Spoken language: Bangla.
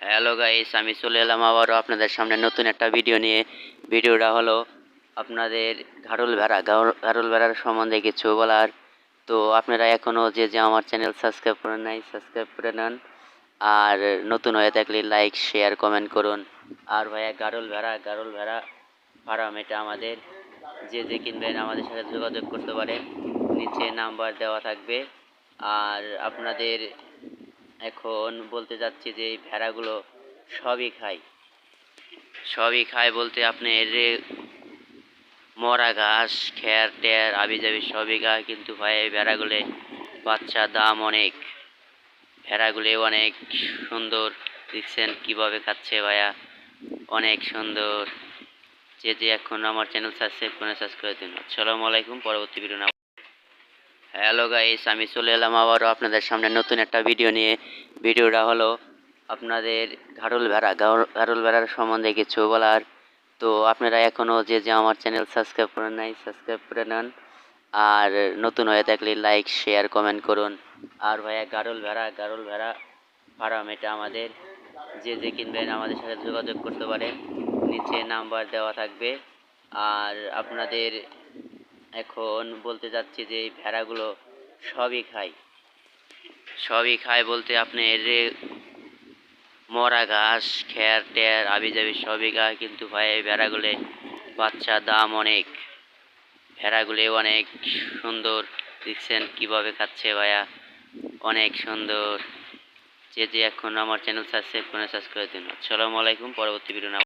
হ্যালো গাইস, আমি চলে এলাম আবারও আপনাদের সামনে নতুন একটা ভিডিও নিয়ে। ভিডিওটা হলো আপনাদের ঘাড়ল ভেড়ার সম্বন্ধে কিছু বলার। তো আপনারা এখনও যে আমার চ্যানেল সাবস্ক্রাইব করেন নাই, সাবস্ক্রাইব করে নেন। আর নতুন হয়ে থাকলে লাইক শেয়ার কমেন্ট করুন। আর ভাইয়া গাড়ল ভেড়া ফার্ম, এটা আমাদের যে কিনবেন আমাদের সাথে যোগাযোগ করতে পারেন, নিচে নাম্বার দেওয়া থাকবে। আর আপনাদের এখন বলতে যাচ্ছি যে এই ভেড়াগুলো সবই খায়। সবই খায় বলতে আপনি এর মরা ঘাস, খ্যার ট্যার আবিজাবি সবই খায়, কিন্তু ভাই এই ভেড়াগুলো বাচ্চা দাম অনেক। ভেড়াগুলি অনেক সুন্দর, দেখছেন কিভাবে খাচ্ছে ভাইয়া, অনেক সুন্দর। যে এখন আমার চ্যানেল সাবস্ক্রাইব করে দিন। আসসালামু আলাইকুম, পরবর্তী ভিডিও না। হ্যালো গাইস, আমি চলে এলাম আবারও আপনাদের সামনে নতুন একটা ভিডিও নিয়ে। ভিডিওটা হলো আপনাদের ঘাড়ল ভেড়ার সম্বন্ধে কিছু বলার। তো আপনারা এখনও যে আমার চ্যানেল সাবস্ক্রাইব করেন নাই, সাবস্ক্রাইব করে নেন। আর নতুন হয়ে থাকলে লাইক শেয়ার কমেন্ট করুন। আর ভাইয়া গাড়ল ভেড়া ফার্ম, এটা আমাদের যে কিনবেন আমাদের সাথে যোগাযোগ করতে পারেন, নিচে নাম্বার দেওয়া থাকবে। আর আপনাদের এখন বলতে যাচ্ছি যে এই ভেড়াগুলো সবই খায়। সবই খায় বলতে আপনি এর মরা ঘাস, খ্যার ট্যার আবিজাবি সবই খায়, কিন্তু ভাই এই ভেড়াগুলো বাচ্চা দাম অনেক। ভেড়াগুলি অনেক সুন্দর, দেখছেন কিভাবে খাচ্ছে ভাইয়া, অনেক সুন্দর। যে এখন আমার চ্যানেল সাবস্ক্রাইব করে দিন। আসসালামু আলাইকুম, পরবর্তী ভিডিও না।